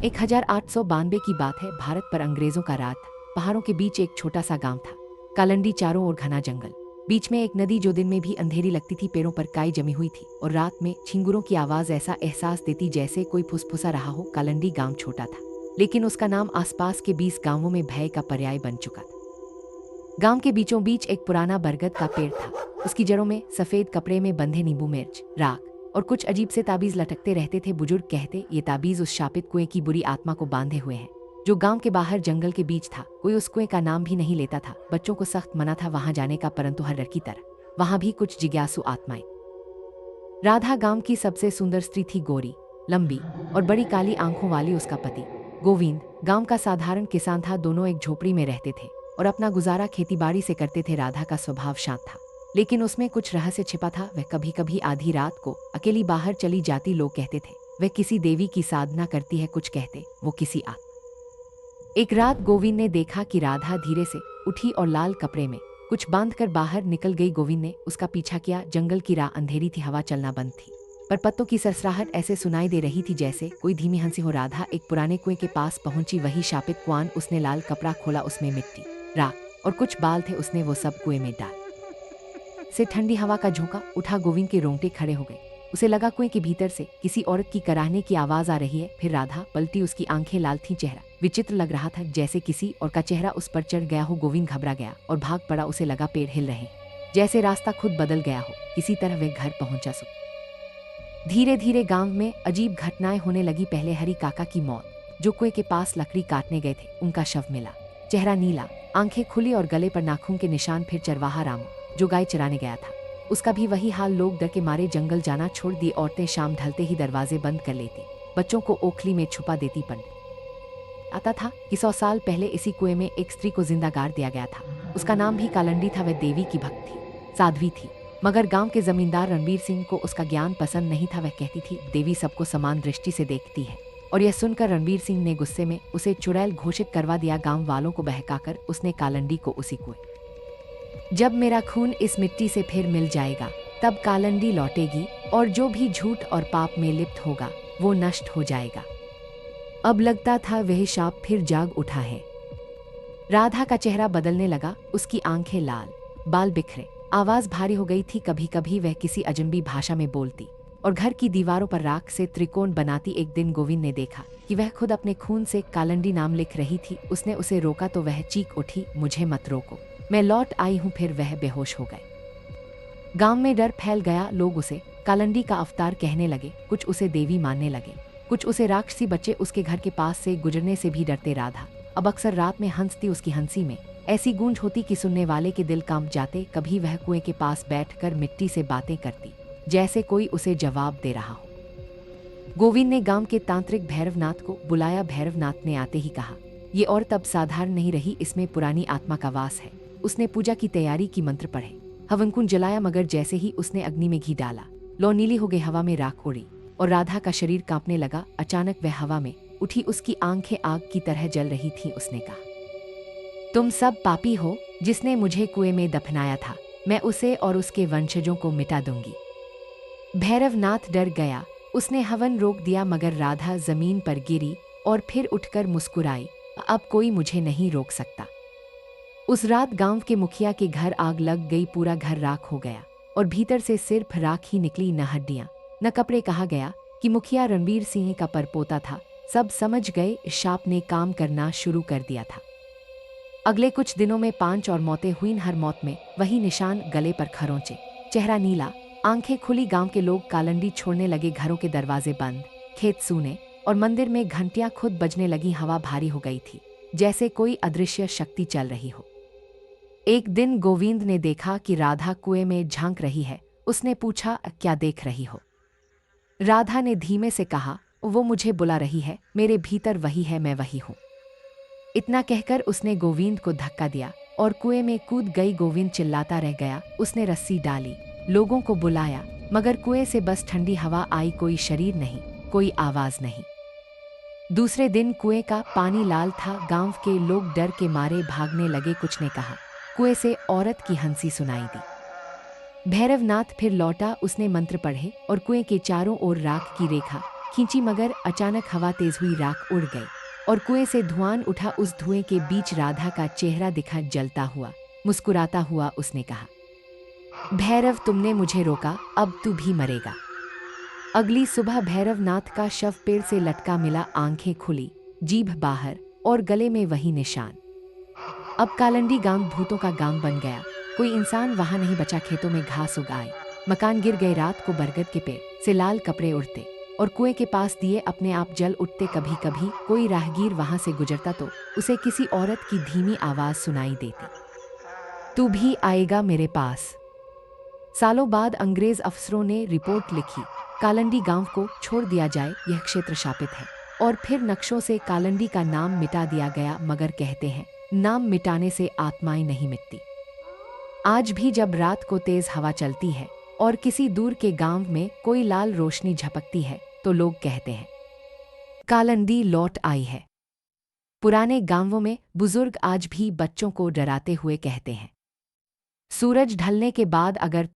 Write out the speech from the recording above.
1892 की बात है। भारत पर अंग्रेजों का राज था। पहाड़ों के बीच एक छोटा सा गांव था। कालंडी, चारों ओर घना जंगल, बीच में एक नदी जो दिन में भी अंधेरी लगती थी। पेड़ों पर काई जमी हुई थी और रात में झिंगुरों की आवाज ऐसा एहसास देती जैसे कोई फुसफुसा रहा हो। कालंडी गांव छोटा था, लेकिन उसका नाम आसपास के 20 गांवों में भय का पर्याय बन चुका था। गांव के बीचों बीच एक पुराना बरगद का पेड़ था। उसकी जड़ों में सफेद कपड़े में बंधे नींबू, मिर्च, राख और कुछ अजीब से ताबीज लटकते रहते थे। बुजुर्ग कहते ये ताबीज उस शापित कुएं की बुरी आत्मा को बांधे हुए हैं, जो गांव के बाहर जंगल के बीच था। कोई उस कुएं का नाम भी नहीं लेता था। बच्चों को सख्त मना था वहां जाने का, परंतु हर लड़की तरह वहां भी कुछ जिज्ञासु आत्माएं। राधा गांव की सबसे सुंदर स्त्री थी। गोरी, लंबी और बड़ी काली आंखों वाली। उसका पति गोविंद गांव का साधारण किसान था। दोनों एक झोपड़ी में रहते थे और अपना गुजारा खेतीबाड़ी से करते थे। राधा का स्वभाव शांत था, लेकिन उसमें कुछ रहस्य छिपा था। वह कभी कभी आधी रात को अकेली बाहर चली जाती। लोग कहते थे वह किसी देवी की साधना करती है, कुछ कहते वो किसी आत्मा। एक रात गोविंद ने देखा कि राधा धीरे से उठी और लाल कपड़े में कुछ बांधकर बाहर निकल गई। गोविंद ने उसका पीछा किया। जंगल की राह अंधेरी थी, हवा चलना बंद थी, पर पत्तों की सरसराहट ऐसे सुनाई दे रही थी जैसे कोई धीमी हंसी हो। राधा एक पुराने कुएं के पास पहुंची, वही शापित कुआं। उसने लाल कपड़ा खोला, उसमें मिट्टी, राख और कुछ बाल थे। उसने वो सब कुएं में डाल से ठंडी हवा का झोंका उठा। गोविंद के रोंगटे खड़े हो गए। उसे लगा कुएं के भीतर से किसी औरत की कराहने की आवाज आ रही है। फिर राधा पलटी, उसकी आंखें लाल थीं, चेहरा विचित्र लग रहा था, जैसे किसी और का चेहरा उस पर चढ़ गया हो। गोविंद घबरा गया और भाग पड़ा। उसे लगा पेड़ हिल रहे, जैसे रास्ता खुद बदल गया हो। किसी तरह वह घर पहुंचा। धीरे धीरे गांव में अजीब घटनाएं होने लगी। पहले हरी काका की मौत, जो कुएं के पास लकड़ी काटने गए थे, उनका शव मिला। चेहरा नीला, आंखें खुली और गले पर नाखून के निशान। फिर चरवाहा रामू, जो गाय चराने गया था, उसका भी वही हाल। लोग डर के मारे जंगल जाना छोड़ दिए। औरतें शाम ढलते ही दरवाजे बंद कर लेती, बच्चों को ओखली में छुपा देती। पंडित आता था कि 100 साल पहले इसी कुएं में एक स्त्री को जिंदा गाड़ दिया गया था। उसका नाम भी कालंडी था। वह देवी की भक्त थी, साध्वी थी, मगर गांव के जमींदार रणवीर सिंह को उसका ज्ञान पसंद नहीं था। वह कहती थी देवी सबको समान दृष्टि से देखती है, और यह सुनकर रणवीर सिंह ने गुस्से में उसे चुड़ैल घोषित करवा दिया। गांव वालों को बहकाकर उसने कालंडी को उसी कुएं, जब मेरा खून इस मिट्टी से फिर मिल जाएगा तब कालंडी लौटेगी, और जो भी झूठ और पाप में लिप्त होगा वो नष्ट हो जाएगा। अब लगता था वह शाप फिर जाग उठा है। राधा का चेहरा बदलने लगा, उसकी आंखें लाल, बाल बिखरे, आवाज भारी हो गई थी। कभी कभी वह किसी अजनबी भाषा में बोलती और घर की दीवारों पर राख से त्रिकोण बनाती। एक दिन गोविंद ने देखा कि वह खुद अपने खून से कालंडी नाम लिख रही थी। उसने उसे रोका तो वह चीख उठी, मुझे मत रोको, मैं लौट आई हूं। फिर वह बेहोश हो गए। गांव में डर फैल गया। लोग उसे कालंडी का अवतार कहने लगे, कुछ उसे देवी मानने लगे, कुछ उसे राक्षसी। बच्चे उसके घर के पास से गुजरने से भी डरते। राधा अब अक्सर रात में हंसती। उसकी हंसी में ऐसी गूंज होती कि सुनने वाले के दिल कांप जाते। कभी वह कुएं के पास बैठकर मिट्टी से बातें करती, जैसे कोई उसे जवाब दे रहा हो। गोविंद ने गांव के तांत्रिक भैरवनाथ को बुलाया। भैरवनाथ ने आते ही कहा, ये औरत अब साधारण नहीं रही, इसमें पुरानी आत्मा का वास है। उसने पूजा की तैयारी की, मंत्र पढ़े, हवन कुंड जलाया, मगर जैसे ही उसने अग्नि में घी डाला, लौ नीली हो गई, हवा में राख उड़ी और राधा का शरीर कांपने लगा। अचानक वह हवा में उठी, उसकी आंखें आग की तरह जल रही थीं। उसने कहा, तुम सब पापी हो, जिसने मुझे कुएं में दफनाया था, मैं उसे और उसके वंशजों को मिटा दूंगी। भैरवनाथ डर गया, उसने हवन रोक दिया, मगर राधा जमीन पर गिरी और फिर उठकर मुस्कुराई, अब कोई मुझे नहीं रोक सकता। उस रात गांव के मुखिया के घर आग लग गई। पूरा घर राख हो गया और भीतर से सिर्फ राख ही निकली, न हड्डियां न कपड़े। कहा गया कि मुखिया रणवीर सिंह का परपोता था। सब समझ गए, शाप ने काम करना शुरू कर दिया था। अगले कुछ दिनों में 5 और मौतें हुईं। हर मौत में वही निशान, गले पर खरोंचे, चेहरा नीला, आंखें खुली। गांव के लोग कालंडी छोड़ने लगे। घरों के दरवाजे बंद, खेत सूने और मंदिर में घंटियां खुद बजने लगी। हवा भारी हो गई थी, जैसे कोई अदृश्य शक्ति चल रही हो। एक दिन गोविंद ने देखा कि राधा कुएं में झांक रही है। उसने पूछा, क्या देख रही हो? राधा ने धीमे से कहा, वो मुझे बुला रही है, मेरे भीतर वही है, मैं वही हूं। इतना कहकर उसने गोविंद को धक्का दिया और कुएं में कूद गई। गोविंद चिल्लाता रह गया। उसने रस्सी डाली, लोगों को बुलाया, मगर कुएं से बस ठंडी हवा आई, कोई शरीर नहीं, कोई आवाज नहीं। दूसरे दिन कुएं का पानी लाल था। गांव के लोग डर के मारे भागने लगे। कुछ ने कहा, कुएं से औरत की हंसी सुनाई दी। भैरवनाथ फिर लौटा, उसने मंत्र पढ़े और कुएं के चारों ओर राख की रेखा खींची मगर अचानक हवा तेज हुई, राख उड़ गई और कुएं से धुआं उठा। उस धुएं के बीच राधा का चेहरा दिखा, जलता हुआ, मुस्कुराता हुआ। उसने कहा, भैरव, तुमने मुझे रोका, अब तू भी मरेगा। अगली सुबह भैरवनाथ का शव पेड़ से लटका मिला, आंखें खुली, जीभ बाहर और गले में वही निशान। अब कालंडी गांव भूतों का गांव बन गया। कोई इंसान वहां नहीं बचा। खेतों में घास उग आए, मकान गिर गए। रात को बरगद के पेड़ से लाल कपड़े उड़ते और कुएं के पास दिए अपने आप जल उठते। कभी कभी कोई राहगीर वहां से गुजरता तो उसे किसी औरत की धीमी आवाज सुनाई देती, तू भी आएगा मेरे पास। सालों बाद अंग्रेज अफसरों ने रिपोर्ट लिखी, कालंडी गांव को छोड़ दिया जाए, यह क्षेत्र शापित है। और फिर नक्शों से कालंडी का नाम मिटा दिया गया। मगर कहते हैं, नाम मिटाने से आत्माएं नहीं मिटती। आज भी जब रात को तेज हवा चलती है और किसी दूर के गांव में कोई लाल रोशनी झपकती है तो लोग कहते हैं, कालंडी लौट आई है। पुराने गांवों में बुजुर्ग आज भी बच्चों को डराते हुए कहते हैं, सूरज ढलने के बाद अगर